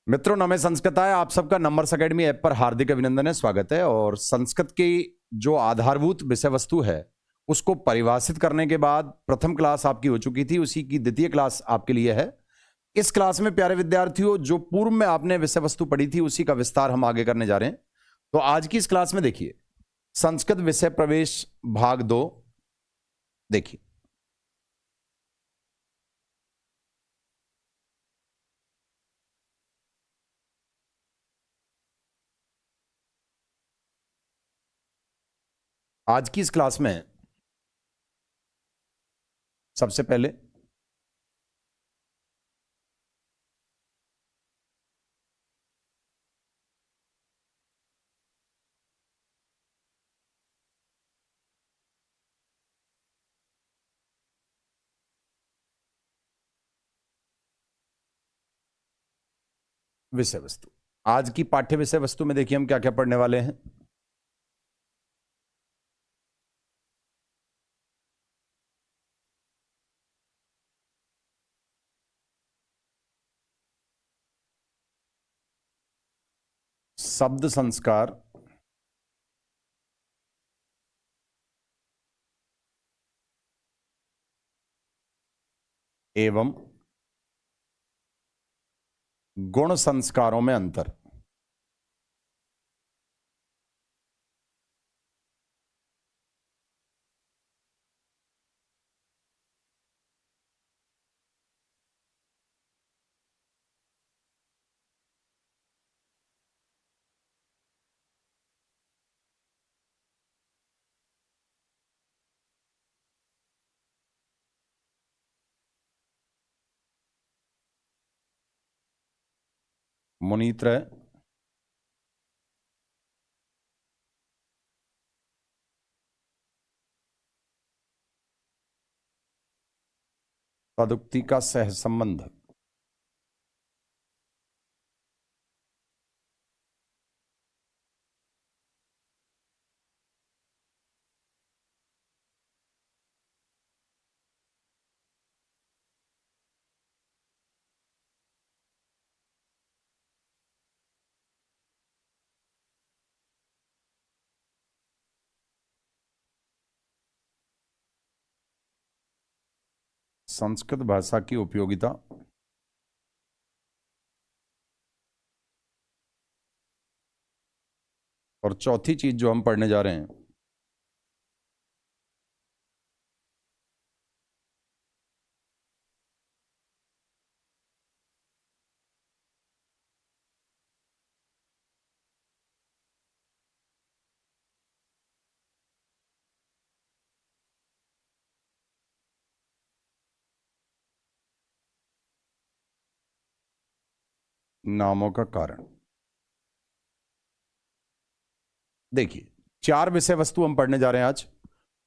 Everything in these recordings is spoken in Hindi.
मित्रों, नमः संस्कृताय। आप सबका नंबर्स अकेडमी ऐप पर हार्दिक अभिनंदन है, स्वागत है। और संस्कृत की जो आधारभूत विषय वस्तु है उसको परिभाषित करने के बाद प्रथम क्लास आपकी हो चुकी थी, उसी की द्वितीय क्लास आपके लिए है। इस क्लास में प्यारे विद्यार्थियों, जो पूर्व में आपने विषय वस्तु पढ़ी थी उसी का विस्तार हम आगे करने जा रहे हैं। तो आज की इस क्लास में देखिए, संस्कृत विषय प्रवेश भाग 2 देखिए। आज की इस क्लास में सबसे पहले विषय वस्तु, आज की पाठ्य विषय वस्तु में देखिए हम क्या क्या पढ़ने वाले हैं। शब्द संस्कार एवं गुण संस्कारों में अंतर। मुनीत्रय तदुक्ति का सह संबंध। संस्कृत भाषा की उपयोगिता। और चौथी चीज जो हम पढ़ने जा रहे हैं, नामों का कारण। देखिए, चार विषय वस्तु हम पढ़ने जा रहे हैं आज।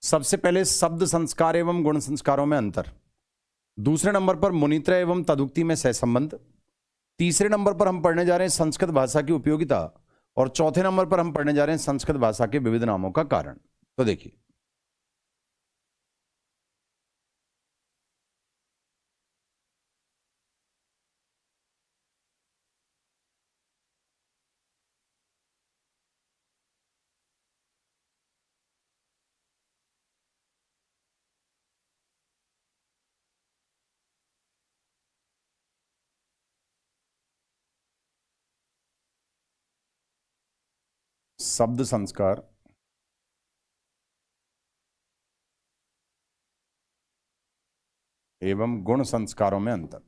सबसे पहले शब्द संस्कार एवं गुण संस्कारों में अंतर। दूसरे नंबर पर मुनीत्रय एवं तदुक्ति में सहसंबंध। तीसरे नंबर पर हम पढ़ने जा रहे हैं संस्कृत भाषा की उपयोगिता। और चौथे नंबर पर हम पढ़ने जा रहे हैं संस्कृत भाषा के विविध नामों का कारण। तो देखिए, शब्द संस्कार एवं गुण संस्कारों में अंतर।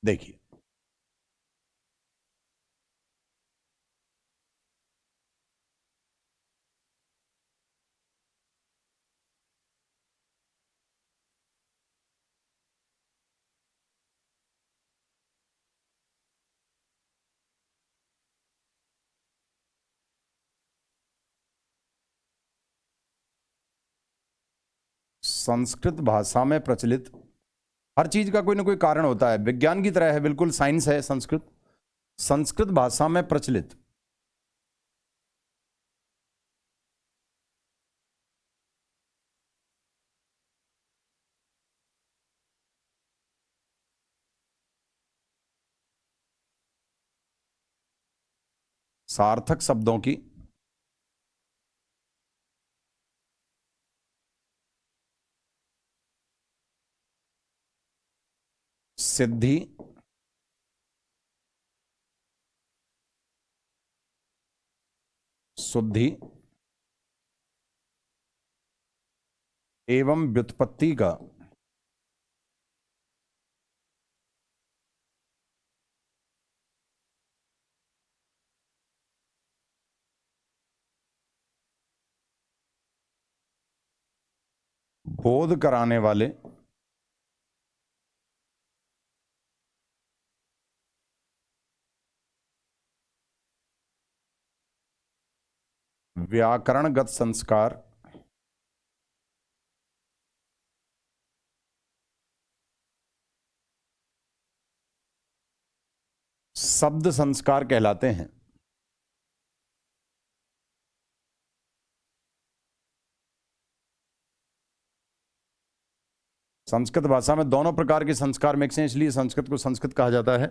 देखिए, संस्कृत भाषा में प्रचलित हर चीज का कोई ना कोई कारण होता है, विज्ञान की तरह है, बिल्कुल साइंस है संस्कृत। संस्कृत भाषा में प्रचलित सार्थक शब्दों की सिद्धि शुद्धि एवं व्युत्पत्ति का बोध कराने वाले व्याकरणगत संस्कार शब्द संस्कार कहलाते हैं। संस्कृत भाषा में दोनों प्रकार के संस्कार मिक्स हैं, इसलिए संस्कृत को संस्कृत कहा जाता है।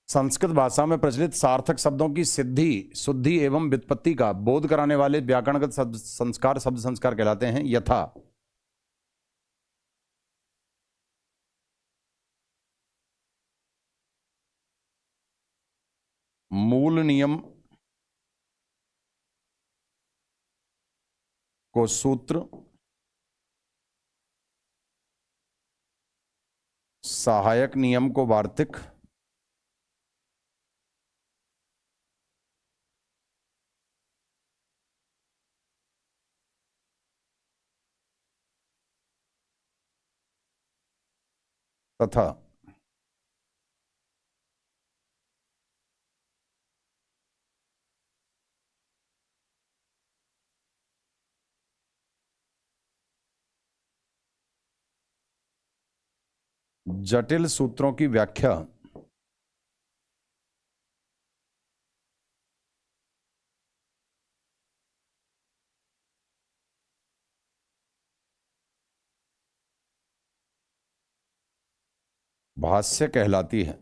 संस्कृत भाषा में प्रचलित सार्थक शब्दों की सिद्धि शुद्धि एवं व्युत्पत्ति का बोध कराने वाले व्याकरणगत शब्द संस्कार कहलाते हैं। यथा मूल नियम को सूत्र, सहायक नियम को वार्तिक, तथा जटिल सूत्रों की व्याख्या भाष्य कहलाती है।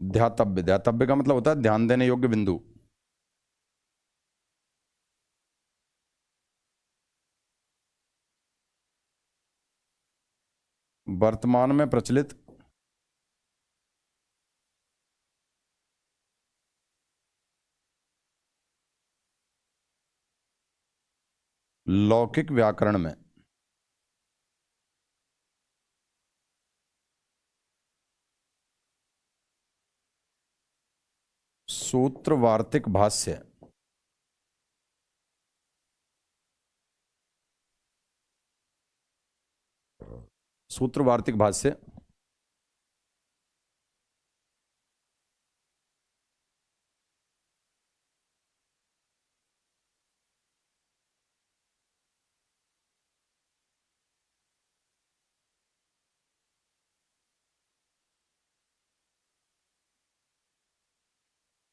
ध्यातव्य, ध्यातव्य का मतलब होता है ध्यान देने योग्य बिंदु। वर्तमान में प्रचलित लौकिक व्याकरण में सूत्र वार्तिक भाष्य सूत्र वार्तिक भाष्य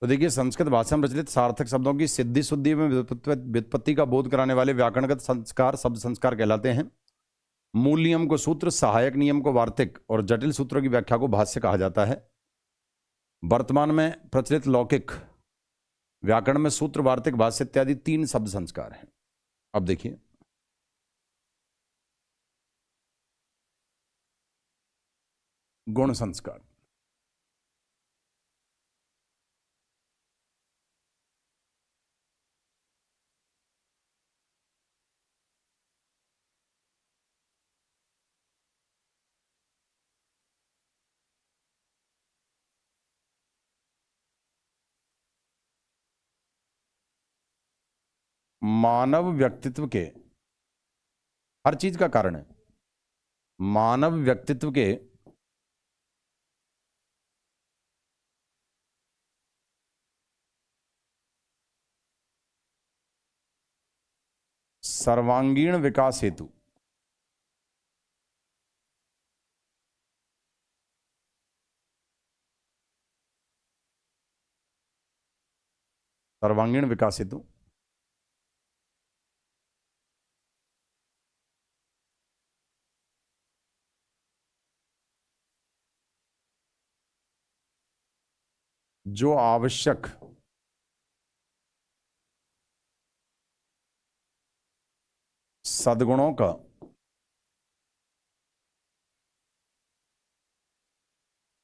तो देखिए, संस्कृत भाषा में प्रचलित सार्थक शब्दों की सिद्धि शुद्धि में व्युत्पत्ति का बोध कराने वाले व्याकरणगत संस्कार शब्द संस्कार कहलाते हैं। मूल नियम को सूत्र, सहायक नियम को वार्तिक और जटिल सूत्रों की व्याख्या को भाष्य कहा जाता है। वर्तमान में प्रचलित लौकिक व्याकरण में सूत्र, वार्तिक, भाष्य इत्यादि 3 शब्द संस्कार हैं। अब देखिए, गुण संस्कार। मानव व्यक्तित्व के, हर चीज का कारण है, मानव व्यक्तित्व के सर्वांगीण विकास हेतु सर्वांगीण विकास हेतु जो आवश्यक सद्गुणों का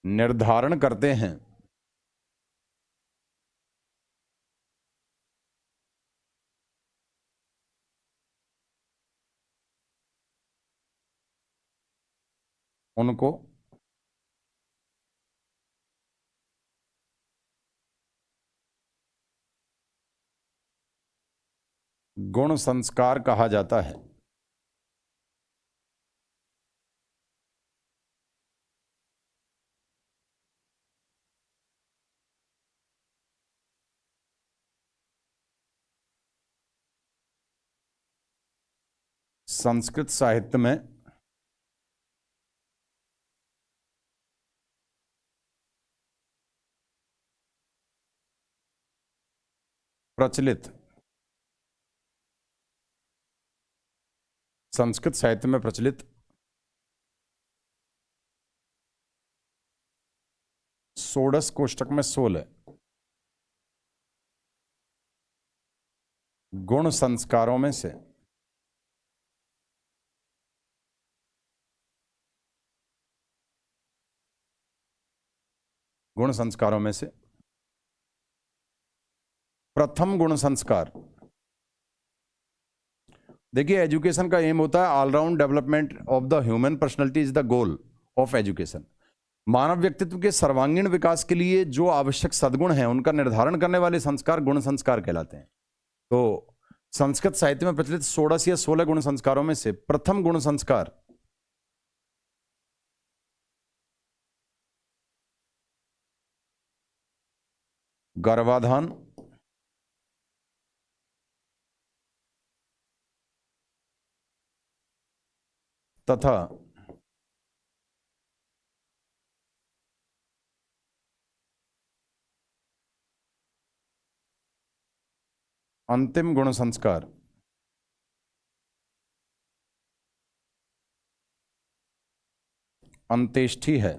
निर्धारण करते हैं उनको गुण संस्कार कहा जाता है। संस्कृत साहित्य में प्रचलित संस्कृत साहित्य में प्रचलित षोडश कोष्टक में 16 गुण संस्कारों में से प्रथम गुण संस्कार। देखिए, एजुकेशन का एम होता है all round development of the human personality is the goal of education. मानव व्यक्तित्व के सर्वांगीण विकास के लिए जो आवश्यक सद्गुण हैं उनका निर्धारण करने वाले संस्कार गुण संस्कार कहलाते हैं। तो संस्कृत साहित्य में प्रचलित 16 या 16 गुण संस्कारों में से प्रथम गुण संस्कार गर्भाधान तथा अंतिम गुण संस्कार अंत्येष्टि है।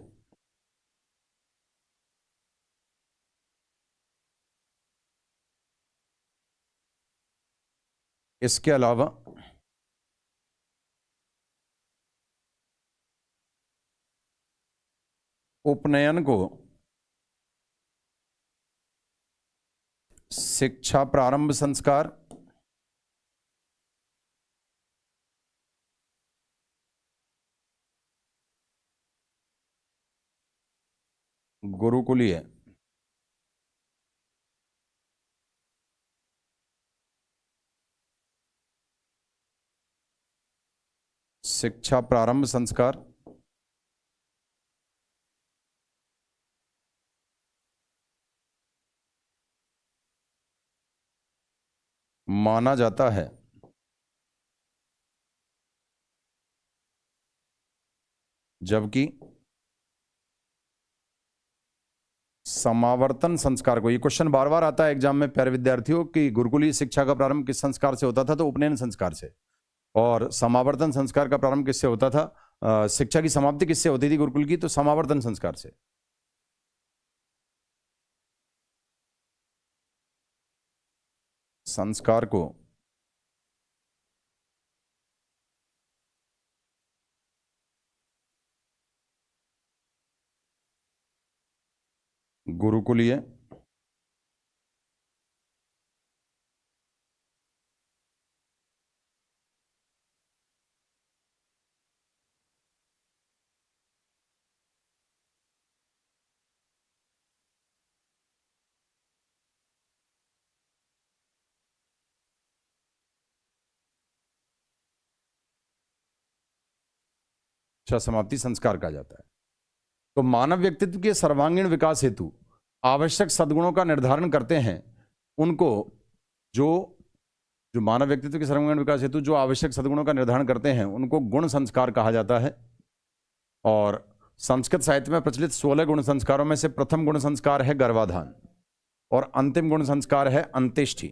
इसके अलावा उपनयन को शिक्षा प्रारंभ संस्कार गुरुकुलीय शिक्षा प्रारंभ संस्कार माना जाता है। जबकि समावर्तन संस्कार को, ये क्वेश्चन बार बार आता है एग्जाम में प्यारे विद्यार्थियों, कि गुरुकुलीय शिक्षा का प्रारंभ किस संस्कार से होता था, तो उपनयन संस्कार से। और समावर्तन संस्कार का प्रारंभ किससे होता था, शिक्षा की समाप्ति किससे होती थी गुरुकुल की, तो समावर्तन संस्कार से। संस्कार को गुरुकुलीय शिक्षा समाप्ति संस्कार कहा जाता है। तो मानव व्यक्तित्व के सर्वांगीण विकास हेतु आवश्यक सद्गुणों का निर्धारण करते हैं उनको जो जो मानव व्यक्तित्व के सर्वांगीण विकास हेतु जो आवश्यक सद्गुणों का निर्धारण करते हैं उनको गुण संस्कार कहा जाता है। और संस्कृत साहित्य में प्रचलित 16 गुण संस्कारों में से प्रथम गुण संस्कार है गर्भाधान और अंतिम गुण संस्कार है अंत्येष्टि।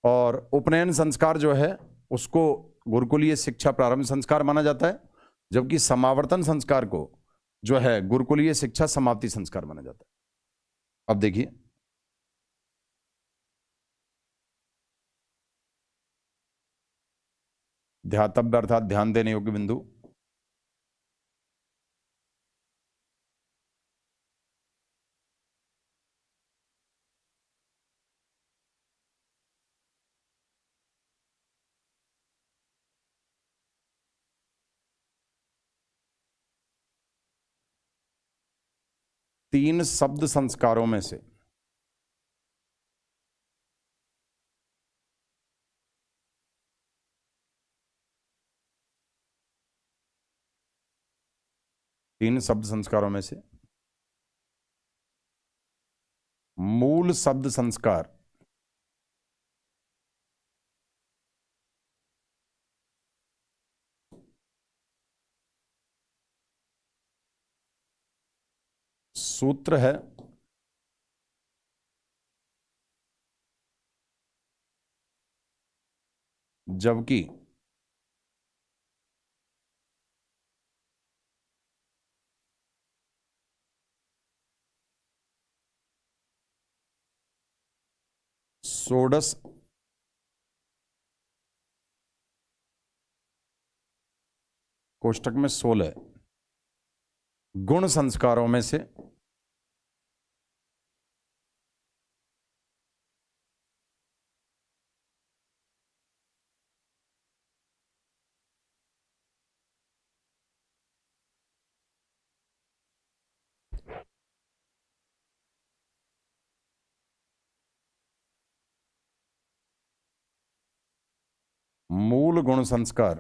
और उपनयन संस्कार जो है उसको गुरुकुलीय शिक्षा प्रारंभ संस्कार माना जाता है, जबकि समावर्तन संस्कार को जो है गुरुकुलीय शिक्षा समाप्ति संस्कार माना जाता है। अब देखिए, ध्यातव्य अर्थात ध्यान देने योग्य बिंदु, तीन शब्द संस्कारों में से मूल शब्द संस्कार सूत्र है, जबकि षोडश कोष्टक में 16 गुण संस्कारों में से मूल गुण संस्कार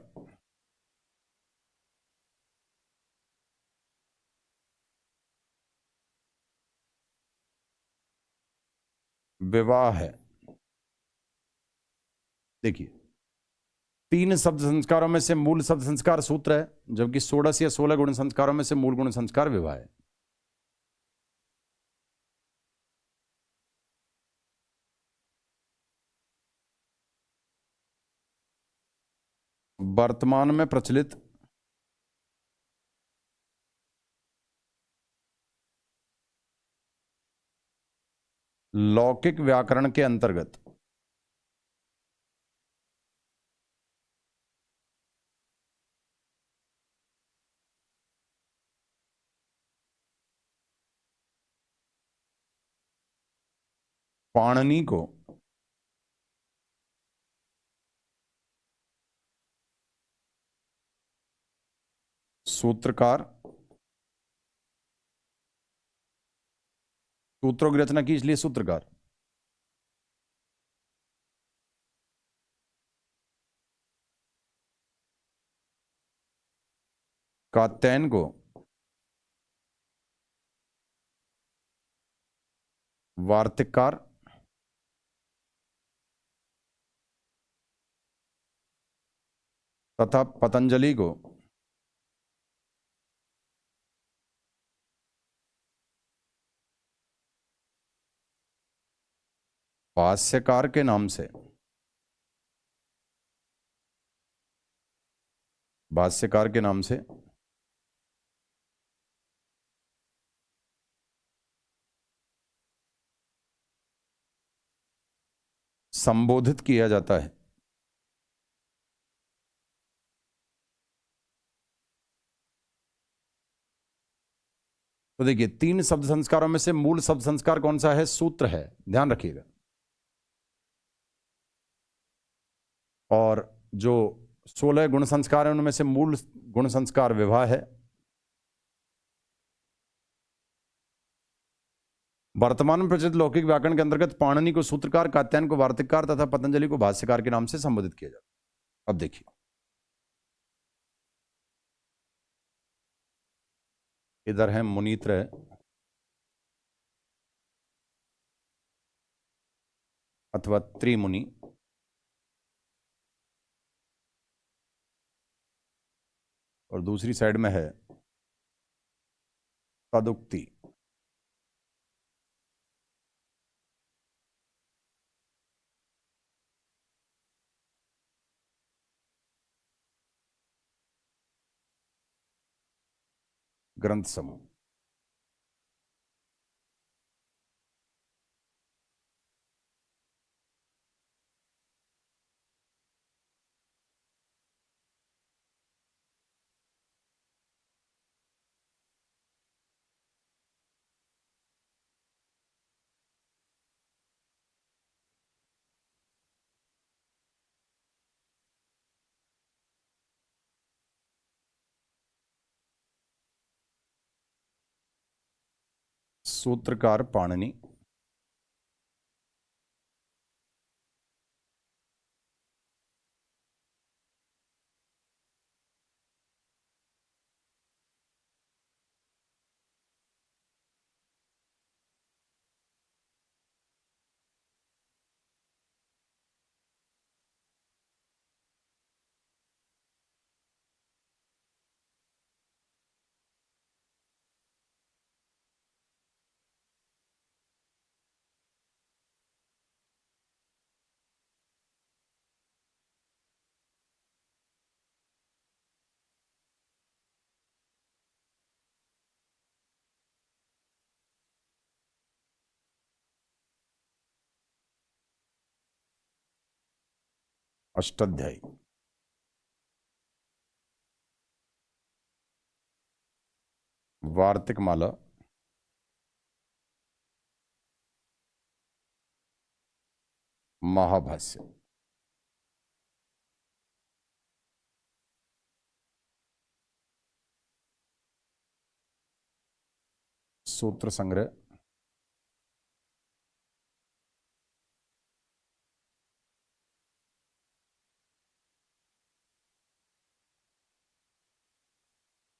विवाह है। देखिए, तीन शब्द संस्कारों में से मूल शब्द संस्कार सूत्र है, जबकि 16 या 16 गुण संस्कारों में से मूल गुण संस्कार विवाह है। वर्तमान में प्रचलित लौकिक व्याकरण के अंतर्गत पाणिनि को सूत्रकार, सूत्रों की रचना की इसलिए सूत्रकार, कात्यायन को वार्तिककार, तथा पतंजलि को भाष्यकार के नाम से संबोधित किया जाता है। तो देखिए, तीन शब्द संस्कारों में से मूल शब्द संस्कार कौन सा है? सूत्र है, ध्यान रखिएगा। और जो 16 गुण संस्कार है उनमें से मूल गुण संस्कार विवाह है। वर्तमान में प्रचलित लौकिक व्याकरण के अंतर्गत पाणिनि को सूत्रकार, कात्यायन को वार्तिककार तथा पतंजलि को भाष्यकार के नाम से संबोधित किया जाता है। अब देखिए, इधर है मुनीत्रय, अथवा त्रिमुनि, और दूसरी साइड में है तदुक्ति। ग्रंथ समूह। सूत्रकार पाणिनि। अष्टाध्यायी। वार्तिक माला। महाभाष्य। सूत्र संग्रह।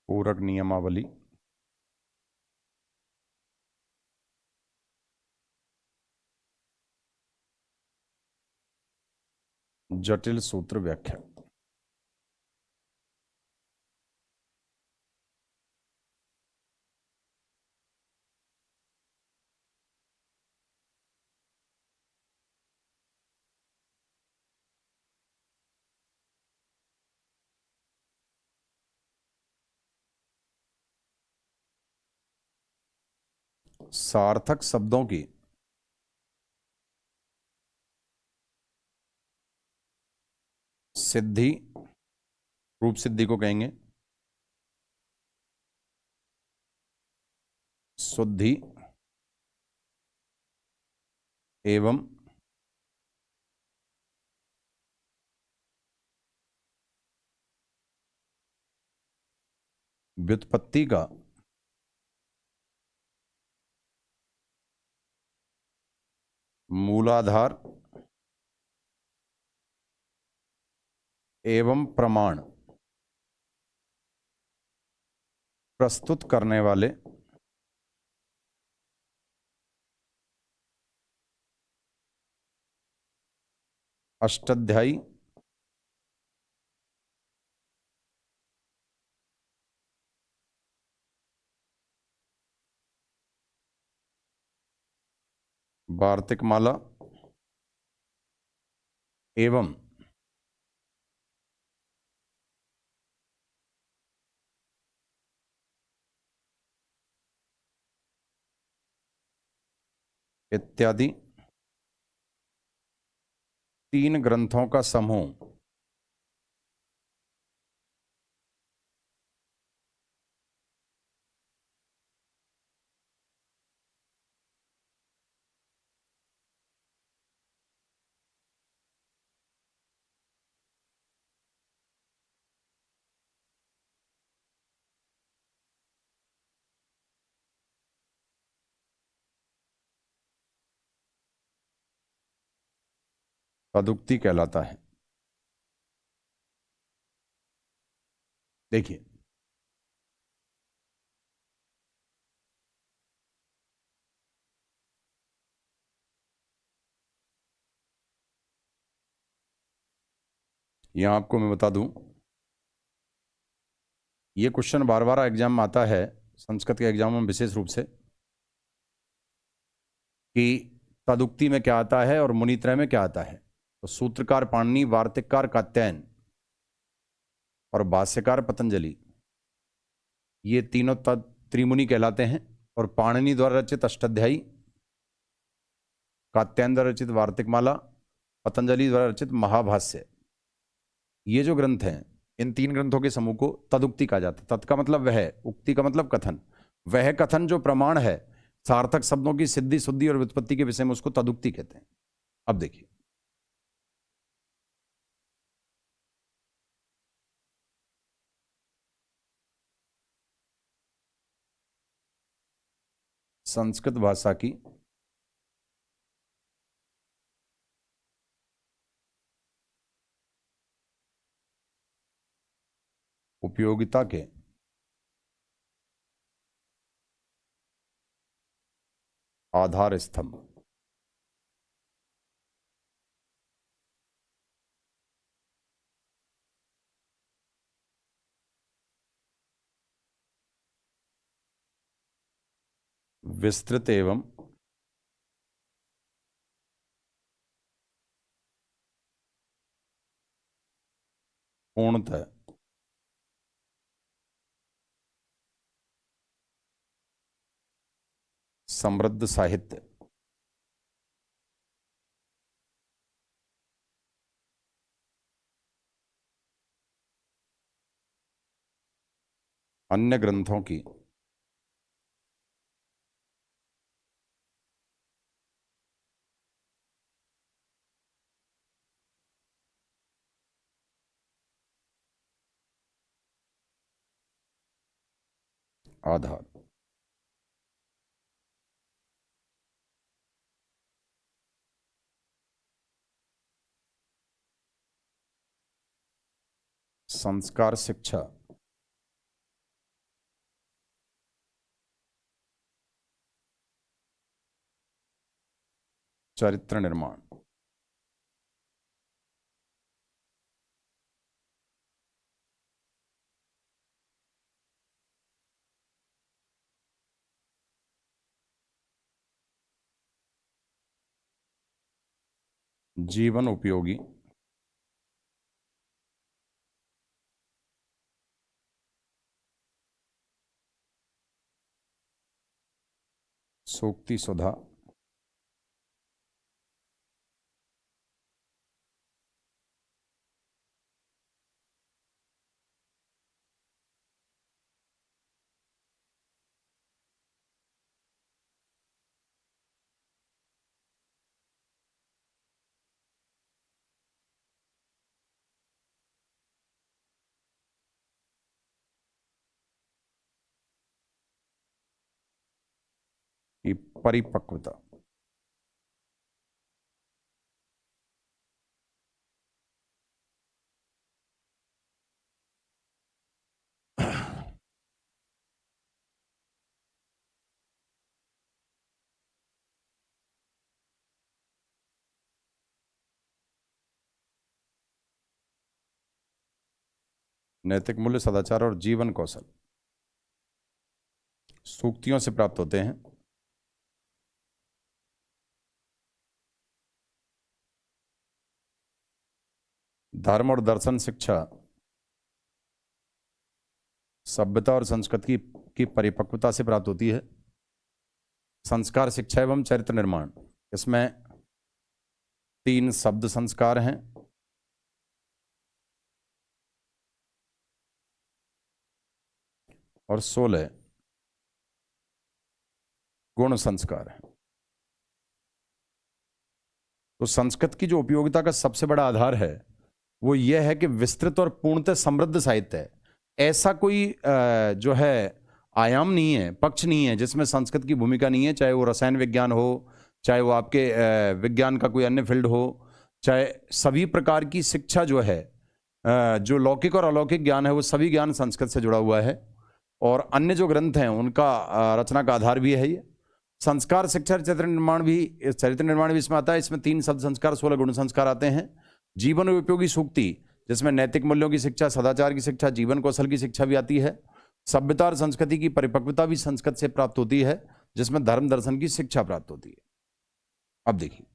पूरक नियमावली। जटिल सूत्र व्याख्या। सार्थक शब्दों की सिद्धि, रूप सिद्धि को कहेंगे शुद्धि एवं व्युत्पत्ति का मूलाधार एवं प्रमाण प्रस्तुत करने वाले अष्टाध्यायी वार्तिक माला एवं इत्यादि 3 ग्रंथों का समूह तदुक्ति कहलाता है। देखिए, यहां आपको मैं बता दूं ये क्वेश्चन बार बार एग्जाम में आता है, संस्कृत के एग्जाम में विशेष रूप से, कि तदुक्ति में क्या आता है और मुनित्रय में क्या आता है। तो सूत्रकार पाणिनि, वार्तिककार कात्यायन और भाष्यकार पतंजलि, ये तीनों त्रिमुनि कहलाते हैं। और पाणिनि द्वारा रचित अष्टाध्यायी, कात्यायन द्वारा रचित वार्तिकमाला, पतंजलि द्वारा रचित महाभाष्य, ये जो ग्रंथ हैं, इन तीन ग्रंथों के समूह को तदुक्ति कहा जाता है। तत् का मतलब वह, उक्ति का मतलब कथन। वह कथन जो प्रमाण है सार्थक शब्दों की सिद्धि, शुद्धि और व्युत्पत्ति के विषय में, उसको तदुक्ति कहते हैं। अब देखिए, संस्कृत भाषा की उपयोगिता के आधार स्तंभ, विस्तृत एवं पूर्णतः समृद्ध साहित्य, अन्य ग्रंथों की आधार। संस्कार शिक्षा, चरित्र निर्माण, जीवन उपयोगी सूक्ति सुधा, की परिपक्वता, नैतिक मूल्य, सदाचार और जीवन कौशल सूक्तियों से प्राप्त होते हैं। धर्म और दर्शन शिक्षा सभ्यता और संस्कृति की परिपक्वता से प्राप्त होती है। संस्कार शिक्षा एवं चरित्र निर्माण, इसमें 3 शब्द संस्कार हैं और 16 गुण संस्कार हैं। तो संस्कृत की जो उपयोगिता का सबसे बड़ा आधार है वो यह है कि विस्तृत और पूर्णतः समृद्ध साहित्य है। ऐसा कोई जो है आयाम नहीं है, पक्ष नहीं है जिसमें संस्कृत की भूमिका नहीं है, चाहे वो रसायन विज्ञान हो, चाहे वो आपके विज्ञान का कोई अन्य फील्ड हो, चाहे सभी प्रकार की शिक्षा जो है, जो लौकिक और अलौकिक ज्ञान है, वो सभी ज्ञान संस्कृत से जुड़ा हुआ है। और अन्य जो ग्रंथ हैं उनका रचना का आधार भी है ये। संस्कार शिक्षा, चरित्र निर्माण भी इसमें आता है। इसमें 3 शब्द संस्कार, 16 गुण संस्कार आते हैं। जीवन उपयोगी सूक्ति जिसमें नैतिक मूल्यों की शिक्षा, सदाचार की शिक्षा, जीवन कौशल की शिक्षा भी आती है। सभ्यता और संस्कृति की परिपक्वता भी संस्कृत से प्राप्त होती है, जिसमें धर्म दर्शन की शिक्षा प्राप्त होती है। अब देखिए,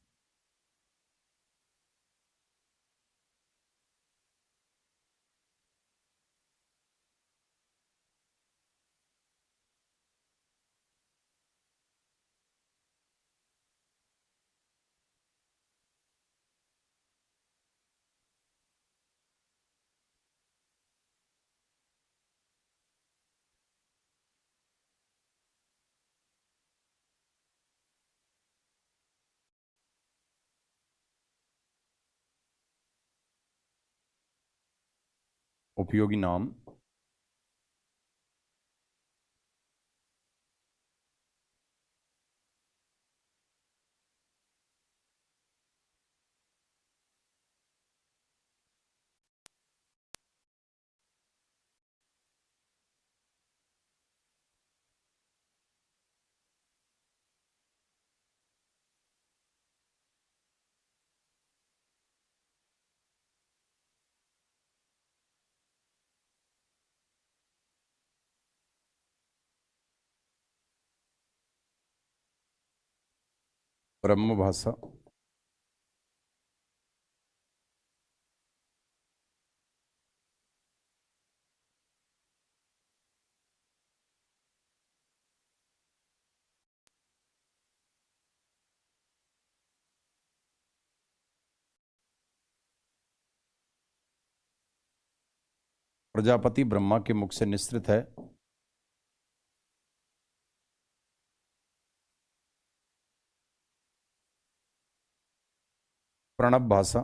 उपयोगी नाम, ब्रह्म भाषा, प्रजापति ब्रह्मा के मुख से निसृत है। प्रणव भाषा,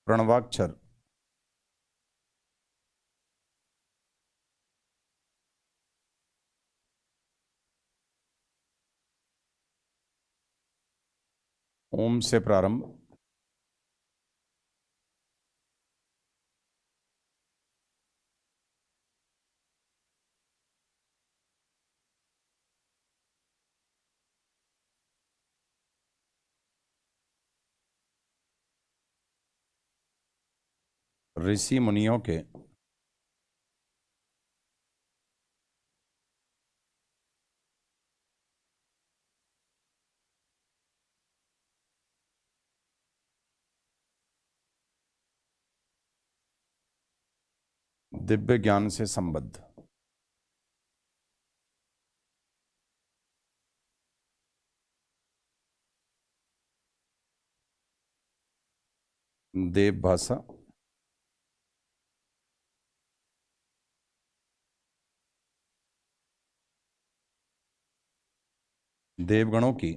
प्रणवाक्षर, ओम से प्रारंभ, ऋषि मुनियों के, दिव्य ज्ञान से संबद्ध, देव भाषा, देवगणों की,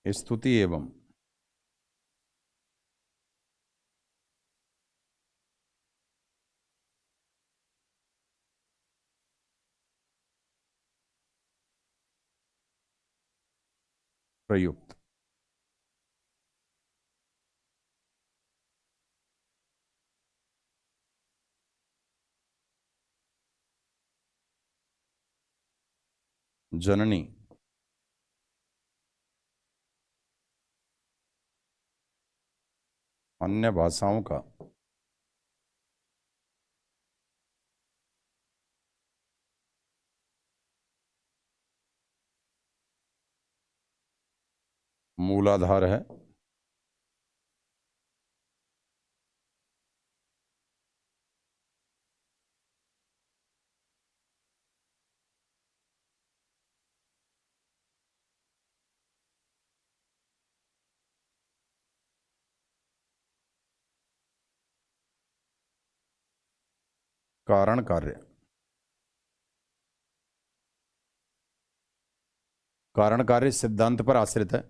स्तुति एवं प्रयुक्त, जननी, अन्य भाषाओं का, मूलाधार है। कारण कार्य, कारण कार्य सिद्धांत पर आश्रित है।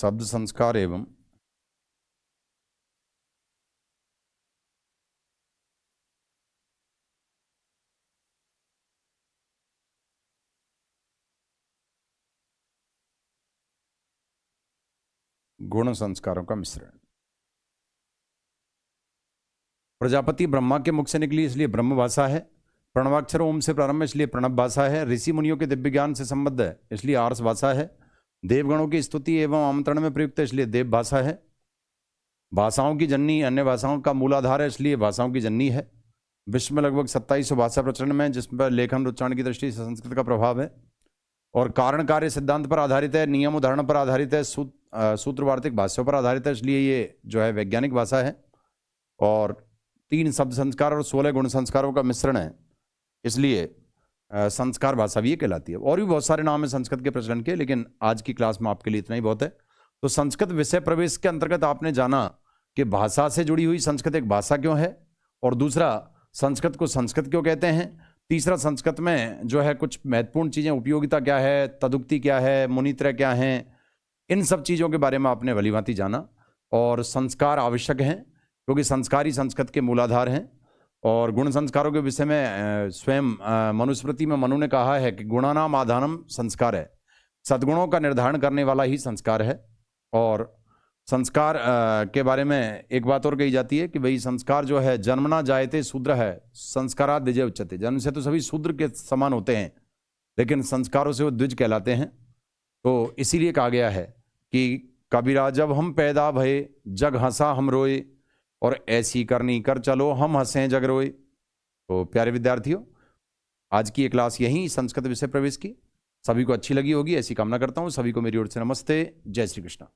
शब्द संस्कार एवं गुण संस्कारों का मिश्रण। प्रजापति ब्रह्मा के मुख से निकली इसलिए ब्रह्म भाषा है। प्रणवाक्षर ओम से प्रारंभ इसलिए प्रणव भाषा है। ऋषि मुनियों के दिव्य ज्ञान से संबद्ध है इसलिए आर्ष भाषा है। देवगणों की स्तुति एवं आमंत्रण में प्रयुक्त है इसलिए देव भाषा है। भाषाओं की जननी अन्य भाषाओं का मूलाधार है इसलिए भाषाओं की जननी है। विश्व में लगभग 2700 भाषा प्रचलन में जिस पर लेखन उच्चारण की दृष्टि से संस्कृत का प्रभाव है और कारण कार्य सिद्धांत पर आधारित है, नियम उदाहरण पर आधारित है, सूत्र वार्तिक भाष्यों पर आधारित है इसलिए ये जो है वैज्ञानिक भाषा है। और 3 शब्द संस्कार और 16 गुण संस्कारों का मिश्रण है इसलिए संस्कार भाषा भी ये कहलाती है। और भी बहुत सारे नाम है संस्कृत के प्रचलन के, लेकिन आज की क्लास में आपके लिए इतना ही बहुत है। तो संस्कृत विषय प्रवेश के अंतर्गत आपने जाना कि भाषा से जुड़ी हुई संस्कृत एक भाषा क्यों है, और दूसरा संस्कृत को संस्कृत क्यों कहते हैं, तीसरा संस्कृत में जो है कुछ महत्वपूर्ण चीज़ें, उपयोगिता क्या है, तदुक्ति क्या है, मुनित्रय क्या है, इन सब चीज़ों के बारे में आपने भलीभांति जाना। और संस्कार आवश्यक हैं क्योंकि संस्कार ही संस्कृत के मूलाधार हैं। और गुण संस्कारों के विषय में स्वयं मनुस्मृति में मनु ने कहा है कि गुणानाम आधानम संस्कार है, सद्गुणों का निर्धारण करने वाला ही संस्कार है। और संस्कार के बारे में एक बात और कही जाती है कि भाई संस्कार जो है जन्मना जायते शूद्र है संस्कारात् द्विज उच्यते। जन्म से तो सभी शूद्र के समान होते हैं लेकिन संस्कारों से वो द्विज कहलाते हैं। तो इसीलिए कहा गया है कि कबीरा जब हम पैदा भये जग हंसा हम रोए और ऐसी करनी कर चलो हम हंसें जग रोए। तो प्यारे विद्यार्थियों, आज की ये क्लास यहीं संस्कृत विषय प्रवेश की सभी को अच्छी लगी होगी ऐसी कामना करता हूँ। सभी को मेरी ओर से नमस्ते, जय श्री कृष्ण।